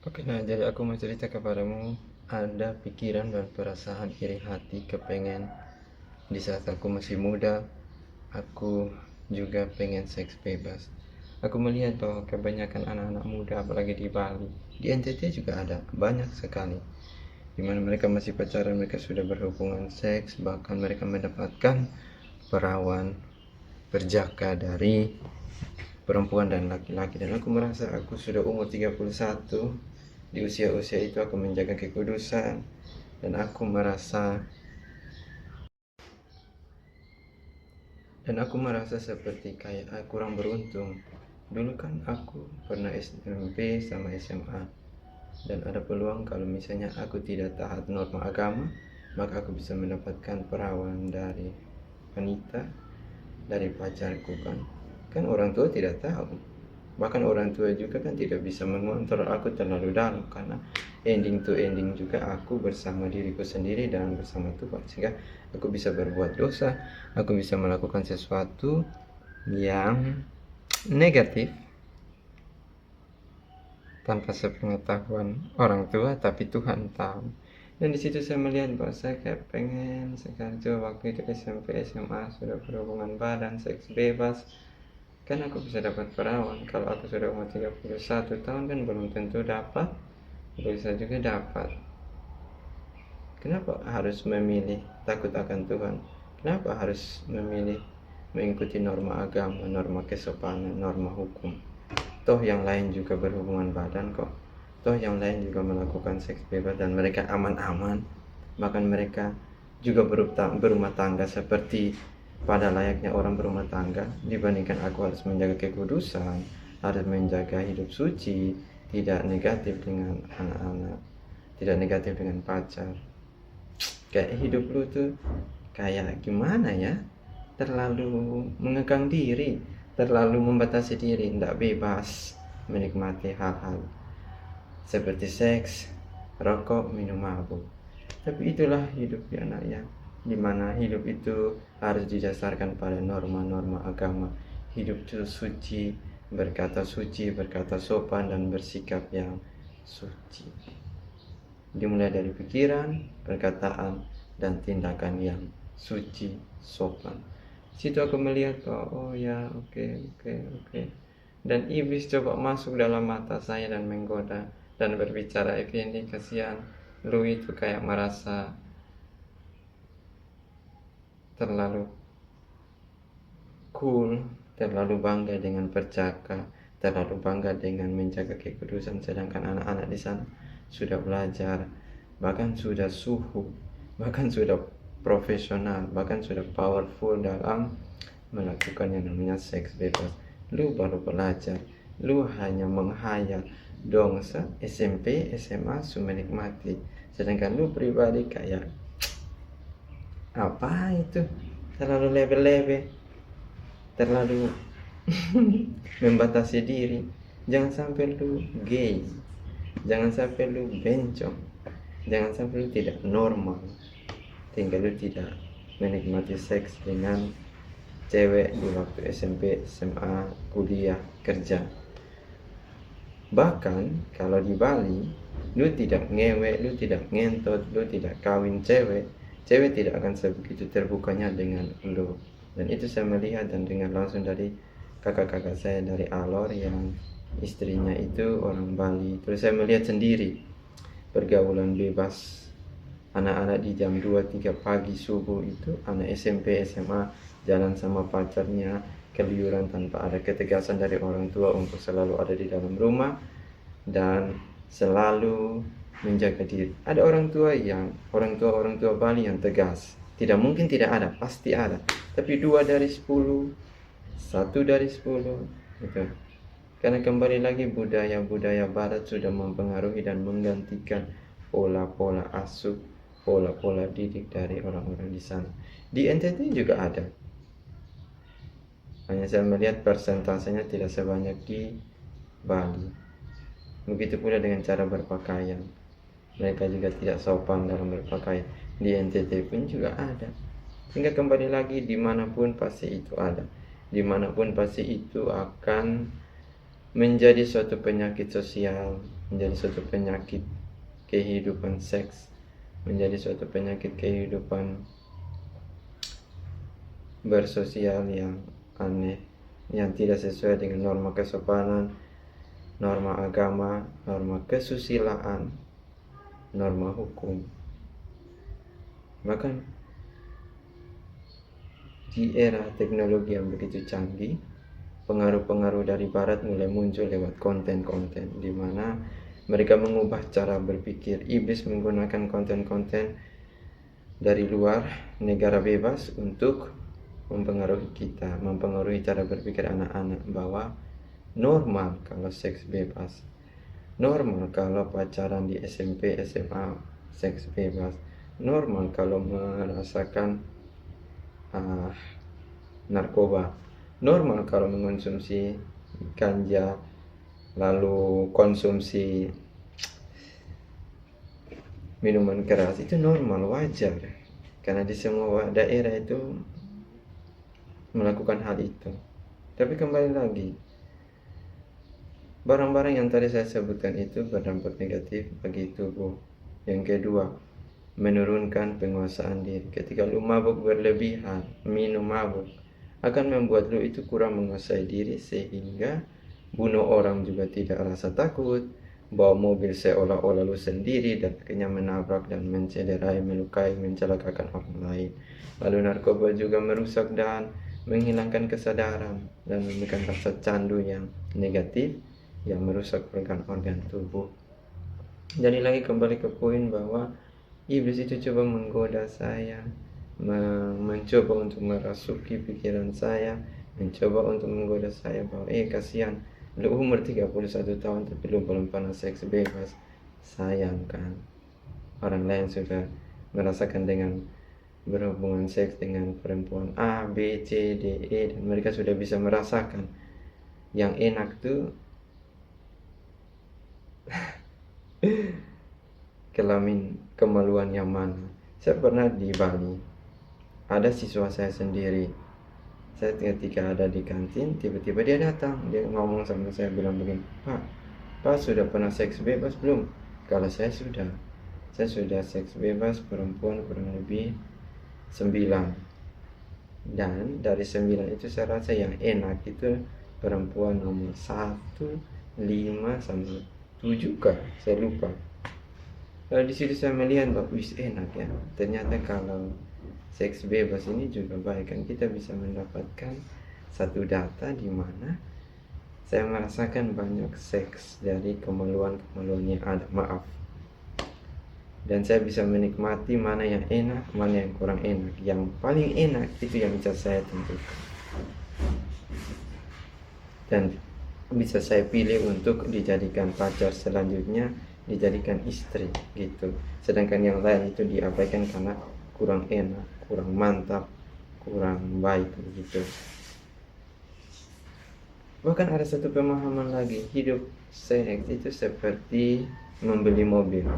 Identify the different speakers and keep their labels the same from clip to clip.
Speaker 1: Oke, nah jadi aku mau cerita kepadamu. Ada pikiran dan perasaan iri hati, kepengen di saat aku masih muda, aku juga pengen seks bebas. Aku melihat bahwa kebanyakan anak-anak muda, apalagi di Bali, di NTT juga ada banyak sekali, dimana mereka masih pacaran, mereka sudah berhubungan seks, bahkan mereka mendapatkan perawan berjaka dari perempuan dan laki-laki. Dan aku merasa aku sudah umur 31, di usia-usia itu aku menjaga kekudusan, dan aku merasa seperti kayak kurang beruntung. Dulu kan aku pernah SMP sama SMA, dan ada peluang kalau misalnya aku tidak taat norma agama, maka aku bisa mendapatkan perawan dari wanita, dari pacarku. Kan orang tua tidak tahu, bahkan orang tua juga kan tidak bisa mengontrol aku terlalu dalam, karena ending to ending juga aku bersama diriku sendiri dan bersama Tuhan, sehingga aku bisa berbuat dosa, aku bisa melakukan sesuatu yang negatif tanpa sepengetahuan orang tua, tapi Tuhan tahu. Dan di situ saya melihat bahwa saya kayak pengen sekali tuh waktu itu SMP SMA sudah berhubungan badan seks bebas. Kan aku bisa dapat perawan. Kalau aku sudah umur 31 tahun kan belum tentu dapat, bisa juga dapat. Kenapa harus memilih takut akan Tuhan? Kenapa harus memilih mengikuti norma agama, norma kesopanan, norma hukum? Toh yang lain juga berhubungan badan kok. Toh yang lain juga melakukan seks bebas dan mereka aman-aman. Bahkan mereka juga berumah tangga seperti pada layaknya orang berumah tangga. Dibandingkan aku harus menjaga kekudusan, harus menjaga hidup suci, tidak negatif dengan anak-anak, tidak negatif dengan pacar. Kayak hidup lu tuh kayak gimana ya, terlalu mengekang diri, terlalu membatasi diri, tidak bebas menikmati hal-hal seperti seks, rokok, minum mabuk. Tapi itulah hidup ya anak ya, dimana hidup itu harus didasarkan pada norma-norma agama. Hidup itu suci, berkata sopan, dan bersikap yang suci. Dimulai dari pikiran, perkataan, dan tindakan yang suci, sopan. Situ aku melihat bahwa oh ya, oke. Dan iblis coba masuk dalam mata saya dan menggoda dan berbicara, Effendi kasihan, lu itu kayak merasa terlalu cool, terlalu bangga dengan percaka, terlalu bangga dengan menjaga kekudusan, sedangkan anak-anak di sana sudah belajar, bahkan sudah suhu, bahkan sudah profesional, bahkan sudah powerful dalam melakukan yang namanya seks bebas. Lu baru belajar, lu hanya menghayal dongsa SMP SMA su menikmati, sedangkan lu pribadi kayak apa itu, terlalu lebe-lebe, terlalu membatasi diri. Jangan sampai lu gay, jangan sampai lu bencong, jangan sampai lu tidak normal, tinggal lu tidak menikmati seks dengan cewek di waktu SMP, SMA, kuliah, kerja. Bahkan kalau di Bali, lu tidak ngewe, lu tidak ngentot, lu tidak kawin cewek, cewek tidak akan sebegitu terbukanya dengan lu. Dan itu saya melihat dan dengar langsung dari kakak-kakak saya dari Alor yang istrinya itu orang Bali. Terus saya melihat sendiri pergaulan bebas anak-anak di jam 2-3 pagi subuh itu, anak SMP SMA jalan sama pacarnya, keluyuran tanpa ada ketegasan dari orang tua untuk selalu ada di dalam rumah dan selalu menjaga diri. Ada orang tua Bali yang tegas. Tidak mungkin tidak ada, pasti ada. Tapi 2 dari 10, 1 dari 10 gitu. Karena kembali lagi budaya-budaya barat sudah mempengaruhi dan menggantikan pola-pola asuh, pola-pola didik dari orang-orang di sana. Di NTT juga ada. Hanya saya melihat persentasenya tidak sebanyak di Bali. Begitu pula dengan cara berpakaian. Mereka juga tidak sopan dalam berpakaian. Di NTT pun juga ada. Sehingga kembali lagi, dimanapun pasti itu ada. Dimanapun pasti itu akan menjadi suatu penyakit sosial menjadi suatu penyakit kehidupan seks, menjadi suatu penyakit kehidupan bersosial yang aneh, yang tidak sesuai dengan norma kesopanan, norma agama, norma kesusilaan, norma hukum. Bahkan di era teknologi yang begitu canggih, pengaruh-pengaruh dari barat mulai muncul lewat konten-konten di mana mereka mengubah cara berpikir. Iblis menggunakan konten-konten dari luar negara bebas untuk mempengaruhi kita, mempengaruhi cara berpikir anak-anak bahwa normal kalau seks bebas, normal kalau pacaran di SMP, SMA seks bebas, normal kalau merasakan narkoba, normal kalau mengonsumsi ganja, lalu konsumsi minuman keras, itu normal, wajar, karena di semua daerah itu melakukan hal itu. Tapi kembali lagi, barang-barang yang tadi saya sebutkan itu berdampak negatif bagi tubuh. Yang kedua, menurunkan penguasaan diri. Ketika lu mabuk berlebihan, minum mabuk, akan membuat lu itu kurang menguasai diri, sehingga bunuh orang juga tidak rasa takut, bawa mobil seolah-olah lu sendiri, dan akhirnya menabrak dan mencederai, melukai, mencelakakan orang lain. Lalu narkoba juga merusak dan menghilangkan kesadaran dan memberikan rasa candu yang negatif yang merusak organ-organ tubuh. Jadi lagi kembali ke poin bahwa iblis itu coba menggoda saya, mencoba untuk merasuki pikiran saya, mencoba untuk menggoda saya bahwa kasihan, lu umur 31 tahun tapi lu belum pernah seks bebas. Sayang kan, orang lain sudah merasakan dengan berhubungan seks dengan perempuan A, B, C, D, E, dan mereka sudah bisa merasakan yang enak tuh kelamin kemaluan yang mana. Saya pernah di Bali, ada siswa saya sendiri. Saya ketika ada di kantin, tiba-tiba dia datang, dia ngomong sama saya, bilang begini, Pak sudah pernah seks bebas belum? Kalau saya sudah seks bebas perempuan kurang lebih 9, dan dari 9 itu saya rasa yang enak itu perempuan nomor 1, 5 sampai 7 kah, saya lupa. Lalu di situ saya melihat bahwa enak ya, ternyata kalau seks bebas ini juga baik kan, kita bisa mendapatkan satu data di mana saya merasakan banyak seks dari kemaluan-kemaluan yang ada, maaf. Dan saya bisa menikmati mana yang enak, mana yang kurang enak. Yang paling enak itu yang bisa saya tentukan. Dan bisa saya pilih untuk dijadikan pacar selanjutnya, dijadikan istri gitu. Sedangkan yang lain itu diabaikan karena kurang enak, kurang mantap, kurang baik gitu. Bahkan ada satu pemahaman lagi, hidup seks itu seperti membeli mobil.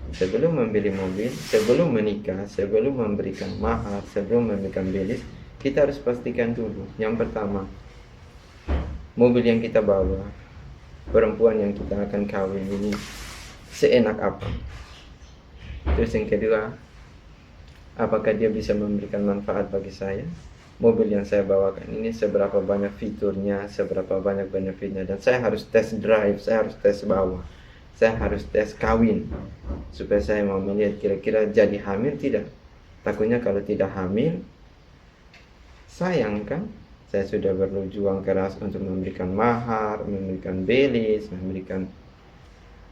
Speaker 1: Sebelum membeli mobil, sebelum menikah, sebelum memberikan mahar, sebelum memberikan belis, kita harus pastikan dulu. Yang pertama, mobil yang kita bawa, perempuan yang kita akan kawin ini seenak apa. Terus yang kedua, apakah dia bisa memberikan manfaat bagi saya? Mobil yang saya bawakan ini seberapa banyak fiturnya, seberapa banyak benefitnya, dan saya harus test drive, saya harus tes bawa, saya harus tes kawin, supaya saya mau melihat kira-kira jadi hamil tidak. Takutnya kalau tidak hamil, sayang kan, saya sudah berjuang keras untuk memberikan mahar, memberikan belis, memberikan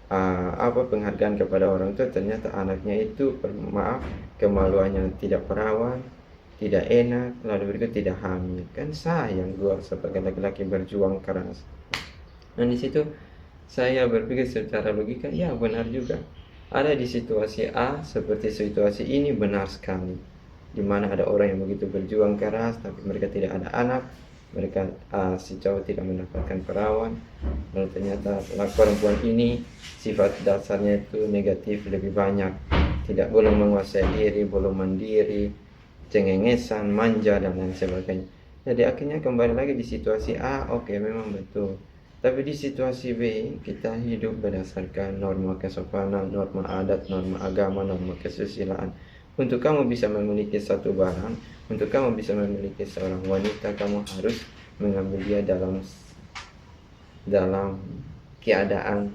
Speaker 1: penghargaan kepada orang tua, ternyata anaknya itu kemaluannya tidak perawan, tidak enak, lalu berikut tidak hamil, kan sayang gua sebagai laki-laki berjuang keras. Dan di situ saya berpikir secara logika, ya benar juga. Ada di situasi A seperti situasi ini benar sekali, di mana ada orang yang begitu berjuang keras tapi mereka tidak ada anak, mereka si cowok tidak mendapatkan perawan, lalu ternyata perempuan ini sifat dasarnya itu negatif lebih banyak, tidak boleh menguasai diri, belum mandiri, cengengesan, manja dan lain sebagainya. Jadi akhirnya kembali lagi di situasi A, oke, memang betul. Tapi di situasi B, kita hidup berdasarkan norma kesopanan, norma adat, norma agama, norma kesusilaan. Untuk kamu bisa memiliki satu barang, untuk kamu bisa memiliki seorang wanita, kamu harus mengambil dia dalam keadaan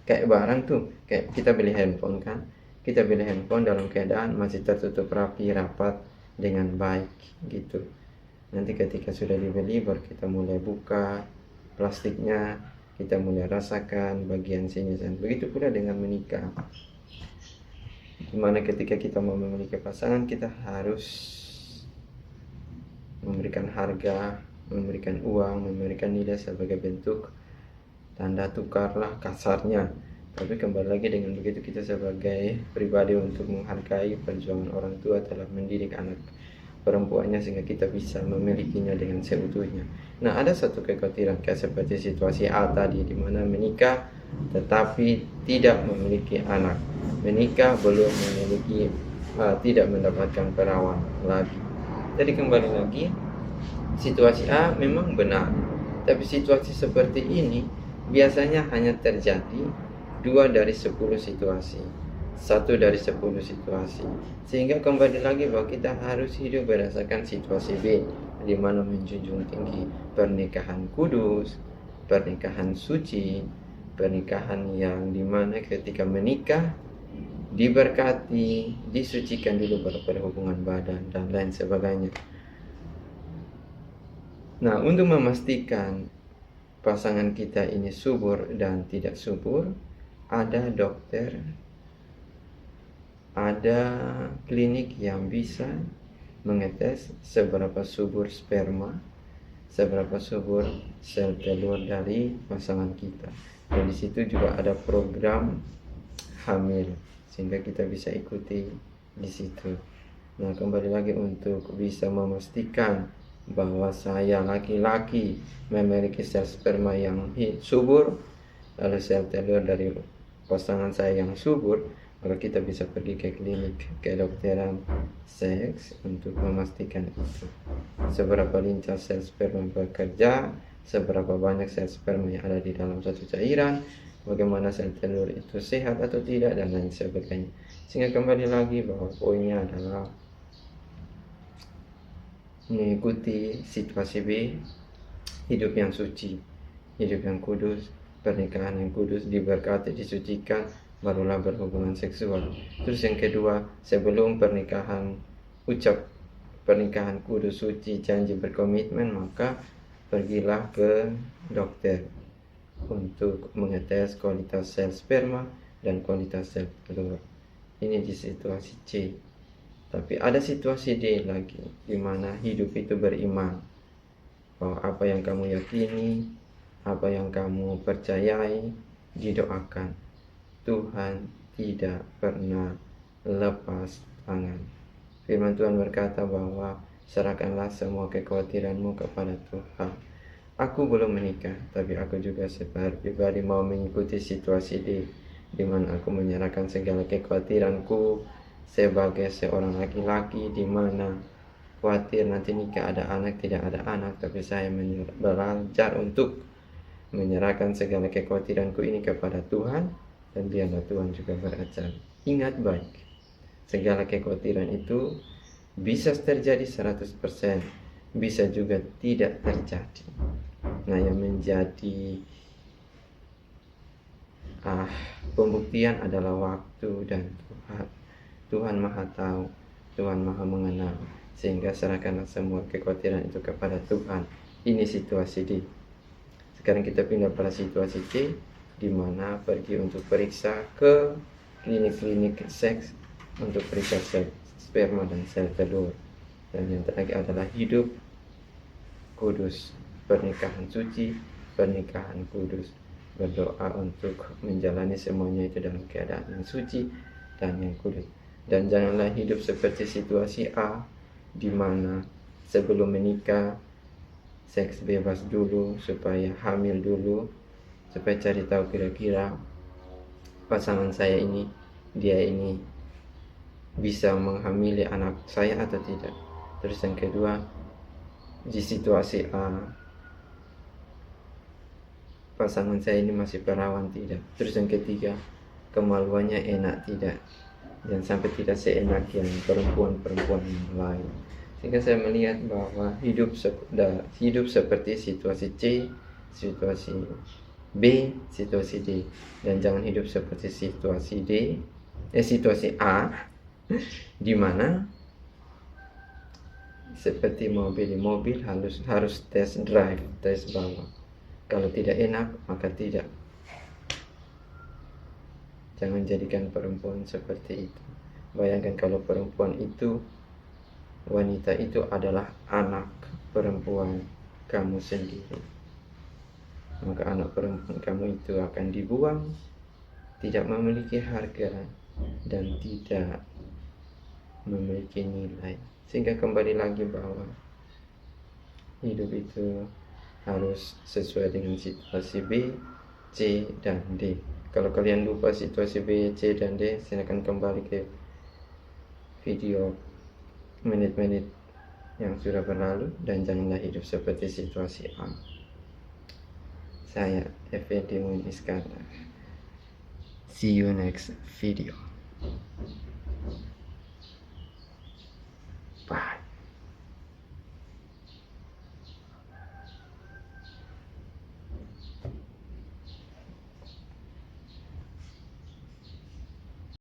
Speaker 1: kayak barang tuh, kayak kita beli handphone kan, kita beli handphone dalam keadaan masih tertutup rapi, rapat, dengan baik gitu. Nanti ketika sudah dibeli baru kita mulai buka plastiknya, kita mulai rasakan bagian sini dan begitu pula dengan menikah. Dimana ketika kita mau memiliki pasangan, kita harus memberikan harga, memberikan uang, memberikan nilai sebagai bentuk tanda tukar lah kasarnya. Tapi kembali lagi dengan begitu kita sebagai pribadi untuk menghargai perjuangan orang tua telah mendidik anak perempuannya sehingga kita bisa memilikinya dengan seutuhnya. Nah, ada satu kekhawatiran kayak seperti situasi A tadi, di mana menikah tetapi tidak memiliki anak, menikah belum memiliki tidak mendapatkan perawan lagi. Jadi kembali lagi, situasi A memang benar, tapi situasi seperti ini biasanya hanya terjadi 2 dari 10 situasi, 1 dari 10 situasi. Sehingga kembali lagi bahwa kita harus hidup berdasarkan situasi B, di mana menjunjung tinggi pernikahan kudus, pernikahan suci, pernikahan yang dimana ketika menikah diberkati, disucikan dulu baru berhubungan badan dan lain sebagainya. Nah, untuk memastikan pasangan kita ini subur dan tidak subur, ada dokter, ada klinik yang bisa mengetes seberapa subur sperma, seberapa subur sel telur dari pasangan kita. Dan di situ juga ada program hamil sehingga kita bisa ikuti di situ. Nah, kembali lagi untuk bisa memastikan bahwa saya laki-laki memiliki sel sperma yang subur, lalu sel telur dari pasangan saya yang subur, maka kita bisa pergi ke klinik kedokteran seks untuk memastikan itu. Seberapa lincah sel sperma bekerja, seberapa banyak sel sperma yang ada di dalam satu cairan, bagaimana sel telur itu sehat atau tidak, dan lain sebagainya. Sehingga kembali lagi bahwa poinnya adalah mengikuti situasi B, hidup yang suci, hidup yang kudus, pernikahan yang kudus, diberkati, disucikan, barulah berhubungan seksual. Terus yang kedua, sebelum pernikahan, ucap pernikahan kudus, suci, janji berkomitmen, maka pergilah ke dokter untuk mengetes kualitas sel sperma dan kualitas sel telur. Ini di situasi C. Tapi ada situasi D lagi, di mana hidup itu beriman bahwa apa yang kamu yakini, apa yang kamu percayai, didoakan. Tuhan tidak pernah lepas tangan. Firman Tuhan berkata bahwa serahkanlah semua kekhawatiranmu kepada Tuhan. Aku belum menikah, tapi aku juga sebagai pribadi mau mengikuti situasi di mana aku menyerahkan segala kekhawatiranku sebagai seorang laki-laki, di mana khawatir nanti nikah ada anak, tidak ada anak, tapi saya belajar untuk menyerahkan segala kekhawatiranku ini kepada Tuhan, dan biarlah Tuhan juga berajar. Ingat baik, segala kekhawatiran itu bisa terjadi 100%, bisa juga tidak terjadi. Nah, yang menjadi pembuktian adalah waktu dan Tuhan. Tuhan Maha Tahu, Tuhan Maha Mengenal, sehingga serahkanlah semua kekhawatiran itu kepada Tuhan. Ini situasi D. Sekarang kita pindah pada situasi C, di mana pergi untuk periksa ke klinik-klinik seks untuk periksa sel sperma dan sel telur. Dan yang terakhir adalah hidup kudus, pernikahan suci, pernikahan kudus. Berdoa untuk menjalani semuanya itu dalam keadaan yang suci dan yang kudus. Dan janganlah hidup seperti situasi A, di mana sebelum menikah seks bebas dulu supaya hamil dulu, supaya cari tahu kira-kira pasangan saya ini, dia ini bisa menghamili anak saya atau tidak. Terus yang kedua, di situasi A pasangan saya ini masih perawan tidak. Terus yang ketiga, kemaluannya enak tidak, dan sampai tidak seenak yang perempuan-perempuan yang lain. Sehingga saya melihat bahwa hidup seperti situasi C, situasi B, situasi D, dan jangan hidup seperti situasi A, di mana seperti mobil harus tes drive, tes bawa. Kalau tidak enak, maka tidak. Jangan jadikan perempuan seperti itu. Bayangkan kalau perempuan itu, wanita itu adalah anak perempuan kamu sendiri. Maka anak perempuan kamu itu akan dibuang, tidak memiliki harga, dan tidak memiliki nilai. Sehingga kembali lagi bahwa hidup itu harus sesuai dengan situasi B, C, dan D. Kalau kalian lupa situasi B, C, dan D, silakan kembali ke video menit-menit yang sudah berlalu, dan janganlah hidup seperti situasi A. Saya Effendi Iskandar. See you next video. Bye.